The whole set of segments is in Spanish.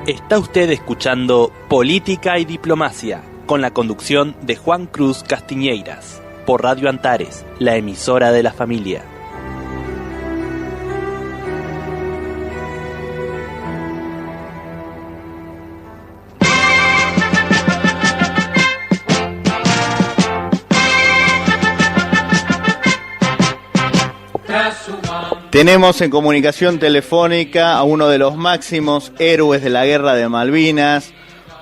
Está usted escuchando Política y Diplomacia, con la conducción de Juan Cruz Castiñeiras, por Radio Antares, la emisora de la familia. Tenemos en comunicación telefónica a uno de los máximos héroes de la Guerra de Malvinas,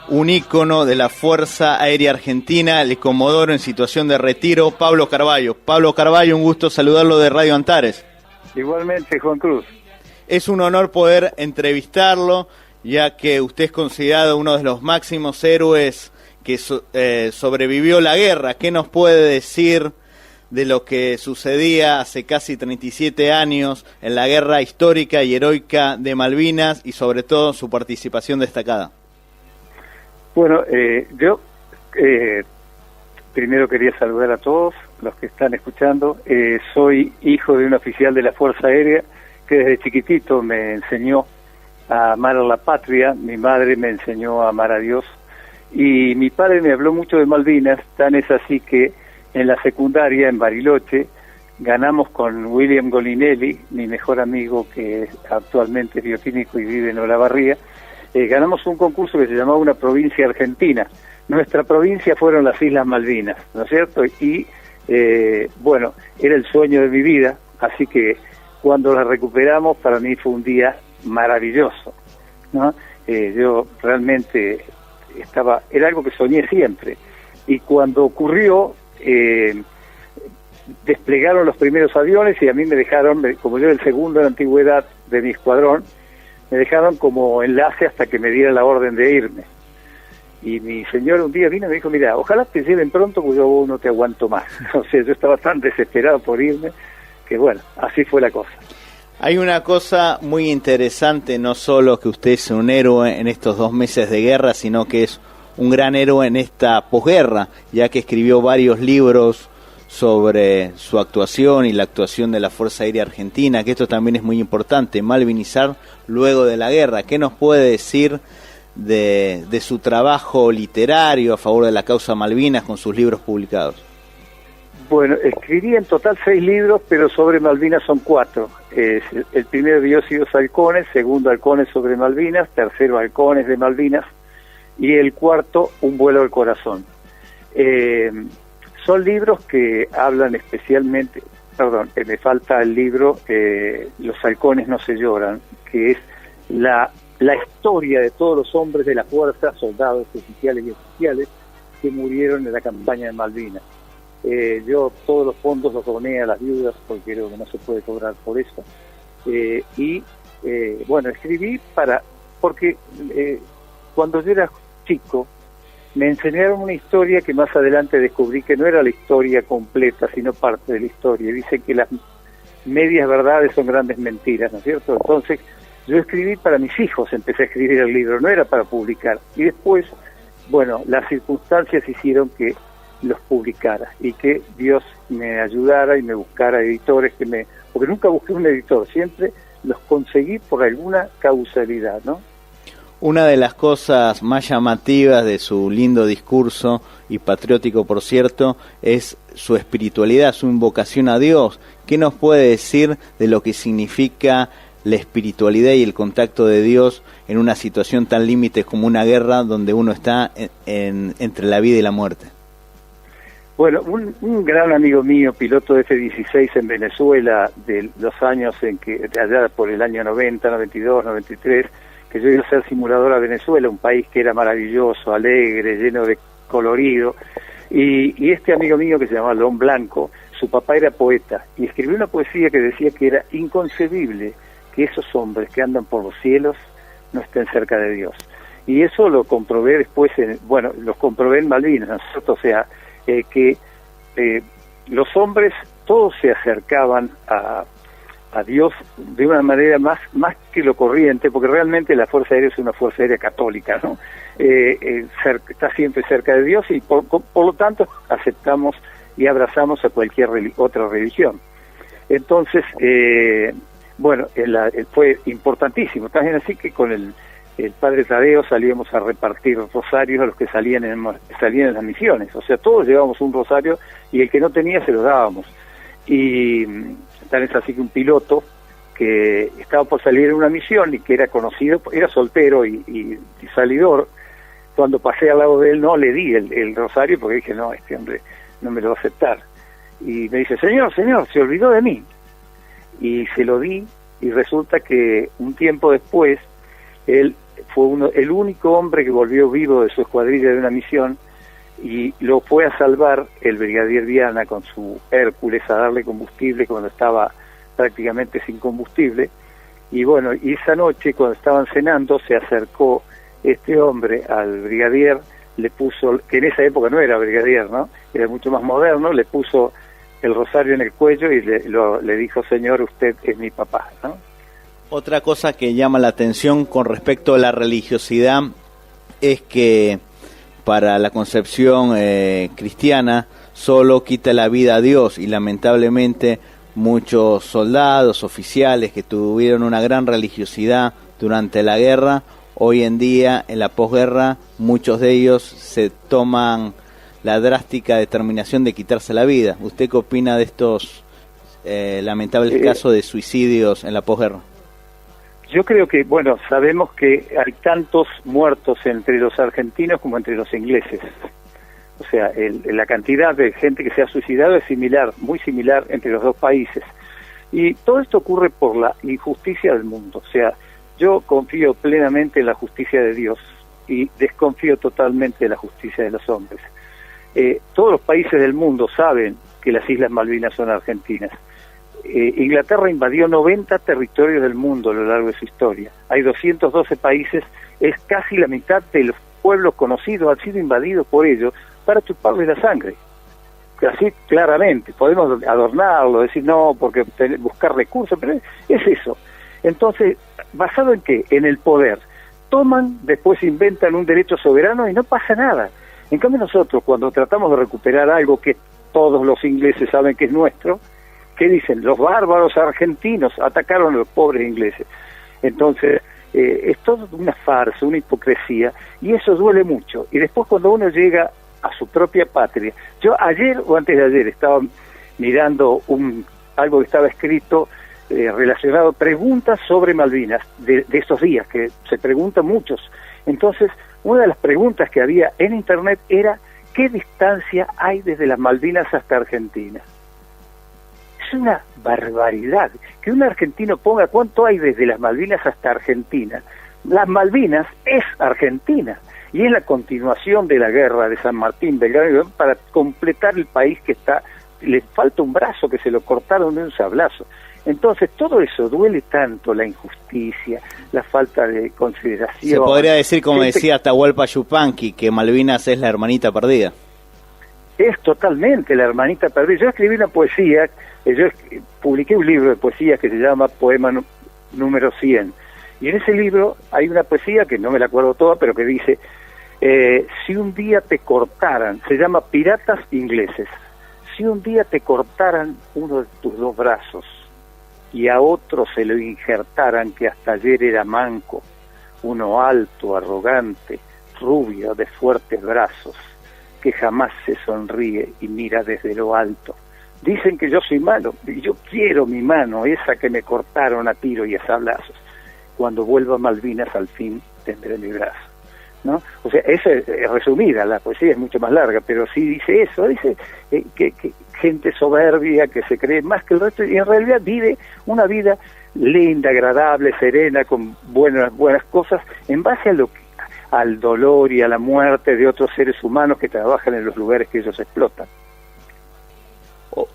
un ícono de la Fuerza Aérea Argentina, el comodoro en situación de retiro, Pablo Carvallo. Pablo Carvallo, un gusto saludarlo de Radio Antares. Igualmente, Juan Cruz. Es un honor poder entrevistarlo, ya que usted es considerado uno de los máximos héroes que sobrevivió la guerra. ¿Qué nos puede decir de lo que sucedía hace casi 37 años en la guerra histórica y heroica de Malvinas y sobre todo su participación destacada? Bueno, yo primero quería saludar a todos los que están escuchando. Soy hijo de un oficial de la Fuerza Aérea que desde chiquitito me enseñó a amar a la patria. Mi madre me enseñó a amar a Dios y mi padre me habló mucho de Malvinas. Tan es así que en la secundaria, en Bariloche, ganamos con William Golinelli, mi mejor amigo que actualmente es bioquímico y vive en Olavarría. Ganamos un concurso que se llamaba Una Provincia Argentina. Nuestra provincia fueron las Islas Malvinas, ¿no es cierto? Y bueno, era el sueño de mi vida, así que cuando la recuperamos para mí fue un día maravilloso, ¿no? Yo realmente era algo que soñé siempre, y cuando ocurrió, desplegaron los primeros aviones y a mí me dejaron, como yo era el segundo en antigüedad de mi escuadrón, me dejaron como enlace hasta que me diera la orden de irme. Y mi señor un día vino y me dijo, mira, ojalá te lleven pronto porque yo no te aguanto más. O sea, yo estaba tan desesperado por irme que bueno, así fue la cosa. Hay una cosa muy interesante, no solo que usted es un héroe en estos 2 meses de guerra, sino que es un gran héroe en esta posguerra, ya que escribió varios libros sobre su actuación y la actuación de la Fuerza Aérea Argentina, que esto también es muy importante, malvinizar luego de la guerra. ¿Qué nos puede decir de su trabajo literario a favor de la causa Malvinas con sus libros publicados? Bueno, escribí en total 6 libros, pero sobre Malvinas son 4. El primero, Diósidos Halcones, segundo, Halcones sobre Malvinas, tercero, Halcones de Malvinas, y el cuarto, Un vuelo al corazón. Son libros que hablan especialmente, me falta el libro Los halcones no se lloran, que es la historia de todos los hombres de la fuerza, soldados, oficiales y oficiales, que murieron en la campaña de Malvinas. Yo todos los fondos los doné a las viudas porque creo que no se puede cobrar por eso. Bueno, escribí porque cuando yo era chico, me enseñaron una historia que más adelante descubrí que no era la historia completa, sino parte de la historia. Dicen que las medias verdades son grandes mentiras, ¿no es cierto? Entonces, yo escribí para mis hijos, empecé a escribir el libro, no era para publicar. Y después, bueno, las circunstancias hicieron que los publicara y que Dios me ayudara y me buscara editores porque nunca busqué un editor, siempre los conseguí por alguna causalidad, ¿no? Una de las cosas más llamativas de su lindo discurso, y patriótico por cierto, es su espiritualidad, su invocación a Dios. ¿Qué nos puede decir de lo que significa la espiritualidad y el contacto de Dios en una situación tan límite como una guerra donde uno está entre la vida y la muerte? Bueno, un gran amigo mío, piloto de F-16 en Venezuela, de los años allá por el año 90, 92, 93, que yo iba a ser simulador a Venezuela, un país que era maravilloso, alegre, lleno de colorido, y este amigo mío que se llamaba León Blanco, su papá era poeta, y escribió una poesía que decía que era inconcebible que esos hombres que andan por los cielos no estén cerca de Dios. Y eso lo comprobé después, los comprobé en Malvinas, ¿no es cierto? O sea, que los hombres todos se acercaban a Dios de una manera más que lo corriente, porque realmente la Fuerza Aérea es una Fuerza Aérea católica, ¿no? Está siempre cerca de Dios y por lo tanto aceptamos y abrazamos a cualquier otra religión. Entonces, fue importantísimo, también así que con el padre Tadeo salíamos a repartir rosarios a los que salían en las misiones, o sea, todos llevábamos un rosario y el que no tenía se lo dábamos. Y tal es así que un piloto que estaba por salir en una misión y que era conocido, era soltero y salidor, cuando pasé al lado de él no le di el rosario porque dije, no, este hombre no me lo va a aceptar. Y me dice, señor, se olvidó de mí. Y se lo di, y resulta que un tiempo después, él fue el único hombre que volvió vivo de su escuadrilla de una misión, y lo fue a salvar el brigadier Viana con su Hércules a darle combustible cuando estaba prácticamente sin combustible. Y bueno, y esa noche cuando estaban cenando se acercó este hombre al brigadier, le puso, que en esa época no era brigadier, ¿no? Era mucho más moderno, le puso el rosario en el cuello y le dijo, señor, usted es mi papá, ¿no? Otra cosa que llama la atención con respecto a la religiosidad es que para la concepción cristiana solo quita la vida a Dios, y lamentablemente muchos soldados, oficiales que tuvieron una gran religiosidad durante la guerra, hoy en día en la posguerra muchos de ellos se toman la drástica determinación de quitarse la vida. ¿Usted qué opina de estos lamentables casos de suicidios en la posguerra? Yo creo que, bueno, sabemos que hay tantos muertos entre los argentinos como entre los ingleses. O sea, la cantidad de gente que se ha suicidado es similar, muy similar entre los dos países. Y todo esto ocurre por la injusticia del mundo. O sea, yo confío plenamente en la justicia de Dios y desconfío totalmente de la justicia de los hombres. Todos los países del mundo saben que las Islas Malvinas son argentinas. Inglaterra invadió 90 territorios del mundo a lo largo de su historia. Hay 212 países, es casi la mitad de los pueblos conocidos han sido invadidos por ellos para chuparles la sangre. Así claramente, podemos adornarlo, decir no, porque buscar recursos, pero es eso. Entonces, ¿basado en qué? En el poder. Toman, después inventan un derecho soberano y no pasa nada. En cambio nosotros, cuando tratamos de recuperar algo que todos los ingleses saben que es nuestro, ¿qué dicen? Los bárbaros argentinos atacaron a los pobres ingleses. Entonces, es todo una farsa, una hipocresía, y eso duele mucho. Y después cuando uno llega a su propia patria, yo ayer o antes de ayer estaba mirando algo que estaba escrito relacionado, preguntas sobre Malvinas, de estos días, que se preguntan muchos. Entonces, una de las preguntas que había en internet era, ¿qué distancia hay desde las Malvinas hasta Argentina? Es una barbaridad que un argentino ponga cuánto hay desde las Malvinas hasta Argentina. Las Malvinas es Argentina y es la continuación de la guerra de San Martín Belgrano para completar el país que está, le falta un brazo que se lo cortaron de un sablazo. Entonces todo eso duele tanto, la injusticia, la falta de consideración. Se podría decir, como decía Atahualpa Yupanqui, que Malvinas es la hermanita perdida. Es totalmente la hermanita perdida. Yo escribí una poesía, yo publiqué un libro de poesía que se llama Poema número 100, y en ese libro hay una poesía que no me la acuerdo toda, pero que dice, si un día te cortaran, se llama Piratas Ingleses, si un día te cortaran uno de tus dos brazos y a otro se lo injertaran que hasta ayer era manco, uno alto, arrogante, rubio, de fuertes brazos, que jamás se sonríe y mira desde lo alto. Dicen que yo soy malo, y yo quiero mi mano, esa que me cortaron a tiro y a sablazos. Cuando vuelva a Malvinas al fin tendré mi brazo, ¿no? O sea, esa es resumida, la poesía es mucho más larga, pero sí dice eso, dice que gente soberbia que se cree más que el resto y en realidad vive una vida linda, agradable, serena, con buenas cosas, en base al dolor y a la muerte de otros seres humanos que trabajan en los lugares que ellos explotan.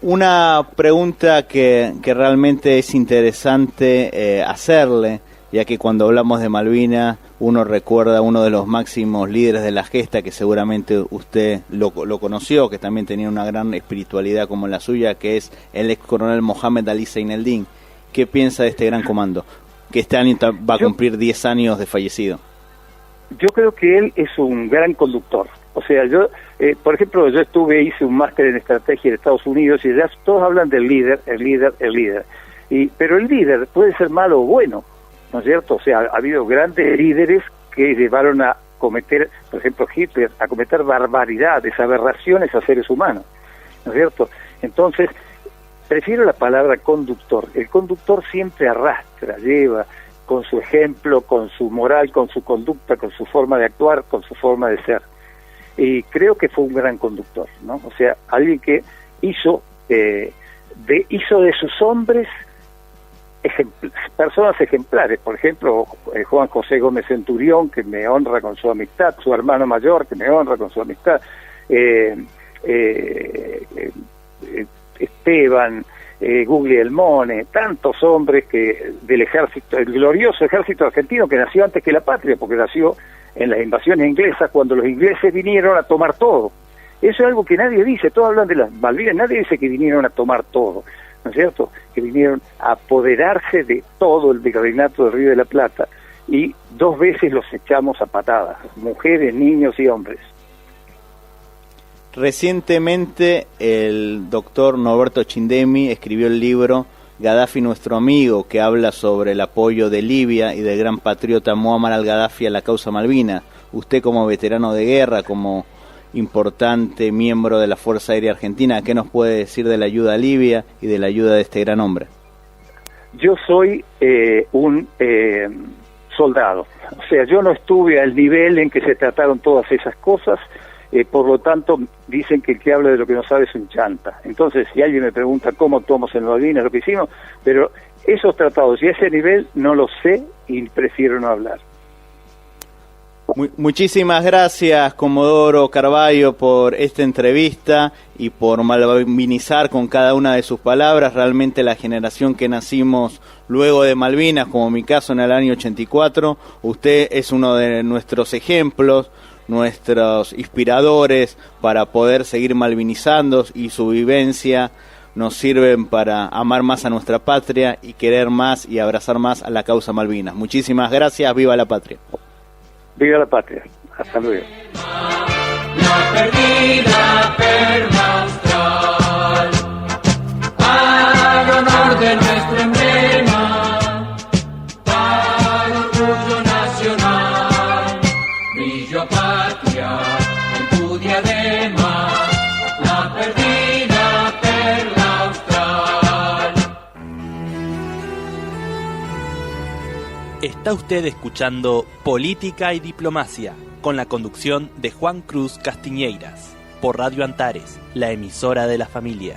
Una pregunta que realmente es interesante hacerle, ya que cuando hablamos de Malvinas uno recuerda a uno de los máximos líderes de la gesta, que seguramente usted lo conoció, que también tenía una gran espiritualidad como la suya, que es el ex coronel Mohamed Ali Zaineldin. ¿Qué piensa de este gran comando, que este año va a cumplir 10 años de fallecido? Yo creo que él es un gran conductor. O sea, yo, por ejemplo, hice un máster en estrategia en Estados Unidos y ya todos hablan del líder. Pero el líder puede ser malo o bueno, ¿no es cierto? O sea, ha habido grandes líderes que llevaron a cometer, por ejemplo, Hitler, a cometer barbaridades, aberraciones a seres humanos, ¿no es cierto? Entonces, prefiero la palabra conductor. El conductor siempre arrastra, lleva con su ejemplo, con su moral, con su conducta, con su forma de actuar, con su forma de ser. Y creo que fue un gran conductor, ¿no? O sea, alguien que hizo de sus hombres personas ejemplares. Por ejemplo, Juan José Gómez Centurión, que me honra con su amistad, su hermano mayor, que me honra con su amistad, Esteban, Guglielmone, tantos hombres que del ejército, el glorioso ejército argentino que nació antes que la patria, porque nació en las invasiones inglesas, cuando los ingleses vinieron a tomar todo. Eso es algo que nadie dice. Todos hablan de las Malvinas, nadie dice que vinieron a tomar todo, ¿no es cierto? Que vinieron a apoderarse de todo el virreinato del Río de la Plata, y 2 veces los echamos a patadas, mujeres, niños y hombres. Recientemente el doctor Norberto Chindemi escribió el libro Gaddafi nuestro amigo, que habla sobre el apoyo de Libia y del gran patriota Muammar al-Gaddafi a la causa Malvinas. Usted, como veterano de guerra, como importante miembro de la Fuerza Aérea Argentina, ¿qué nos puede decir de la ayuda a Libia y de la ayuda de este gran hombre? Yo soy un soldado, o sea, yo no estuve al nivel en que se trataron todas esas cosas. Por lo tanto, dicen que el que habla de lo que no sabe es un chanta. Entonces, si alguien me pregunta cómo actuamos en Malvinas, lo que hicimos, pero esos tratados y ese nivel no lo sé y prefiero no hablar. Muchísimas gracias, Comodoro Carvalho, por esta entrevista y por malvinizar con cada una de sus palabras. Realmente la generación que nacimos luego de Malvinas, como mi caso en el año 84, usted es uno de nuestros ejemplos, nuestros inspiradores para poder seguir malvinizando, y su vivencia nos sirven para amar más a nuestra patria y querer más y abrazar más a la causa Malvinas. Muchísimas gracias, viva la patria. Viva la patria, hasta luego. La perdida perla austral, al honor de nuestro emblema, al orgullo nacional, brillo patria en tu diadema, la perdida perla austral. Está usted escuchando Política y Diplomacia, con la conducción de Juan Cruz Castiñeiras, por Radio Antares, la emisora de la familia.